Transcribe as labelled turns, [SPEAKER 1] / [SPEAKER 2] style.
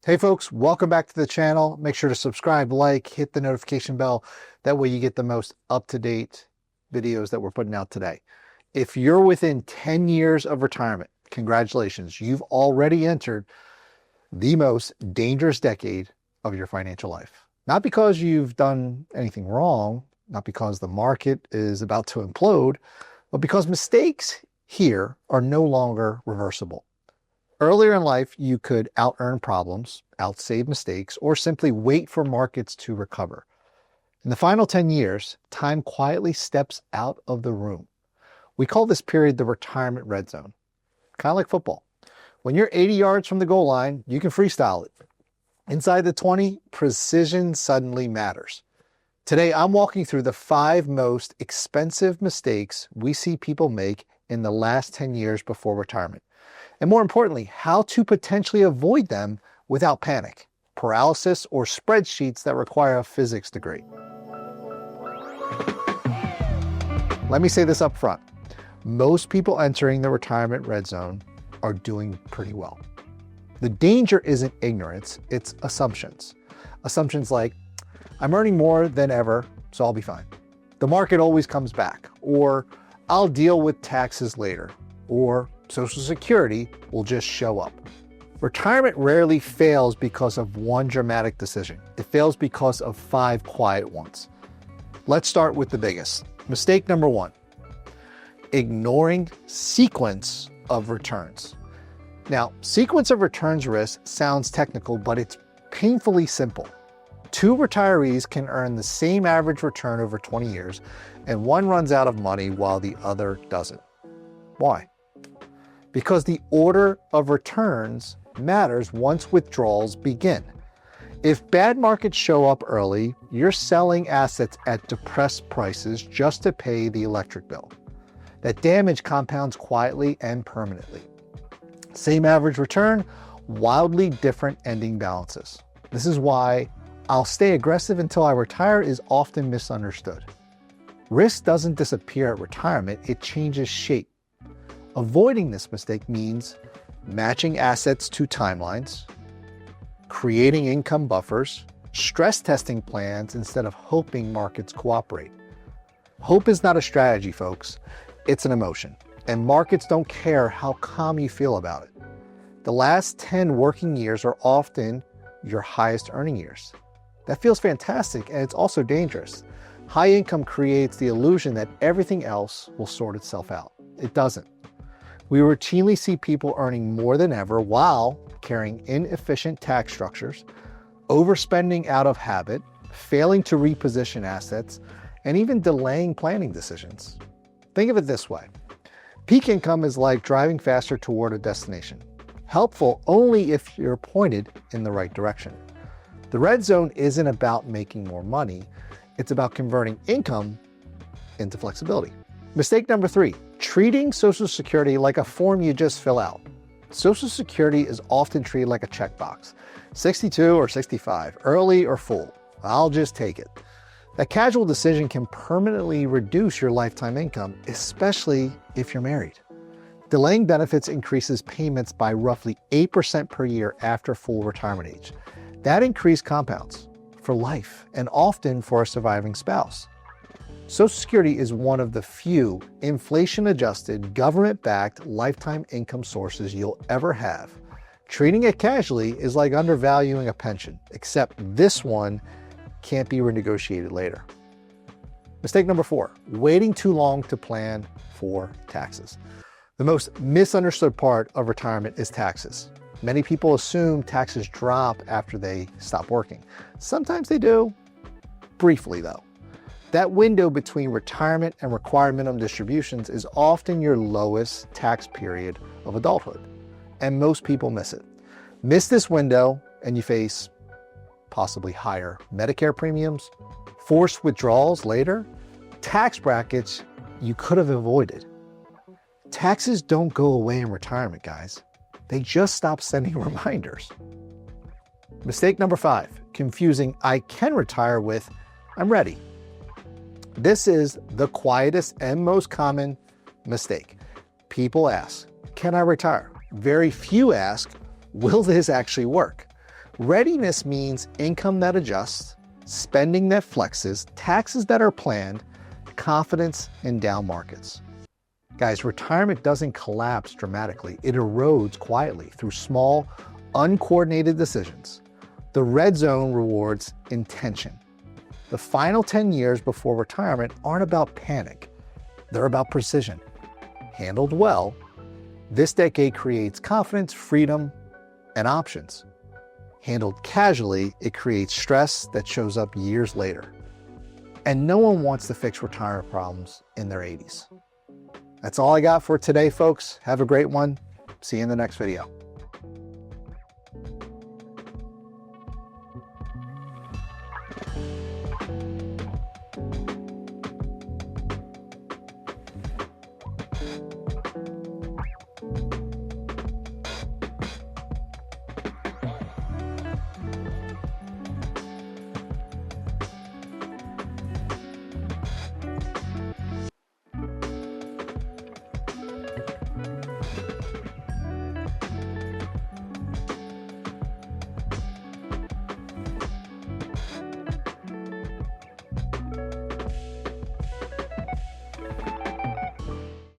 [SPEAKER 1] Hey folks, welcome back to the channel. Make sure to subscribe, like, hit the notification bell. That way you get the most up-to-date videos that we're putting out today. If you're within 10 years of retirement, congratulations. You've already entered the most dangerous decade of your financial life. Not because you've done anything wrong, not because the market is about to implode, but because mistakes here are no longer reversible. Earlier in life, you could out-earn problems, out-save mistakes, or simply wait for markets to recover. In the final 10 years, time quietly steps out of the room. We call this period the retirement red zone. Kind of like football. When you're 80 yards from the goal line, you can freestyle it. Inside the 20, precision suddenly matters. Today, I'm walking through the 5 most expensive mistakes we see people make in the last 10 years before retirement. And more importantly, how to potentially avoid them without panic, paralysis, or spreadsheets that require a physics degree. Let me say this up front. Most people entering the retirement red zone are doing pretty well. The danger isn't ignorance, it's assumptions. Assumptions like, I'm earning more than ever, so I'll be fine. The market always comes back, or I'll deal with taxes later, or Social Security will just show up. Retirement rarely fails because of one dramatic decision. It fails because of 5 quiet ones. Let's start with the biggest. Mistake number 1, ignoring sequence of returns. Now, sequence of returns risk sounds technical, but it's painfully simple. 2 retirees can earn the same average return over 20 years, and one runs out of money while the other doesn't. Why? Because the order of returns matters once withdrawals begin. If bad markets show up early, you're selling assets at depressed prices just to pay the electric bill. That damage compounds quietly and permanently. Same average return, wildly different ending balances. This is why I'll stay aggressive until I retire is often misunderstood. Risk doesn't disappear at retirement, it changes shape. Avoiding this mistake means matching assets to timelines, creating income buffers, stress testing plans instead of hoping markets cooperate. Hope is not a strategy, folks. It's an emotion, and markets don't care how calm you feel about it. The last 10 working years are often your highest earning years. That feels fantastic, and it's also dangerous. High income creates the illusion that everything else will sort itself out. It doesn't. We routinely see people earning more than ever while carrying inefficient tax structures, overspending out of habit, failing to reposition assets, and even delaying planning decisions. Think of it this way. Peak income is like driving faster toward a destination. Helpful only if you're pointed in the right direction. The red zone isn't about making more money. It's about converting income into flexibility. Mistake number 3, treating Social Security like a form you just fill out. Social Security is often treated like a checkbox. 62 or 65, early or full. I'll just take it. That casual decision can permanently reduce your lifetime income, especially if you're married. Delaying benefits increases payments by roughly 8% per year after full retirement age. That increase compounds for life and often for a surviving spouse. Social Security is one of the few inflation-adjusted, government-backed lifetime income sources you'll ever have. Treating it casually is like undervaluing a pension, except this one can't be renegotiated later. Mistake number 4, waiting too long to plan for taxes. The most misunderstood part of retirement is taxes. Many people assume taxes drop after they stop working. Sometimes they do, briefly though. That window between retirement and required minimum distributions is often your lowest tax period of adulthood, and most people miss it. Miss this window and you face possibly higher Medicare premiums, forced withdrawals later, tax brackets you could have avoided. Taxes don't go away in retirement, guys. They just stop sending reminders. Mistake number 5, confusing I can retire with I'm ready. This is the quietest and most common mistake. People ask, can I retire? Very few ask, will this actually work? Readiness means income that adjusts, spending that flexes, taxes that are planned, confidence in down markets. Guys, retirement doesn't collapse dramatically. It erodes quietly through small, uncoordinated decisions. The red zone rewards intention. The final 10 years before retirement aren't about panic. They're about precision. Handled well, this decade creates confidence, freedom, and options. Handled casually, it creates stress that shows up years later. And no one wants to fix retirement problems in their 80s. That's all I got for today, folks. Have a great one. See you in the next video.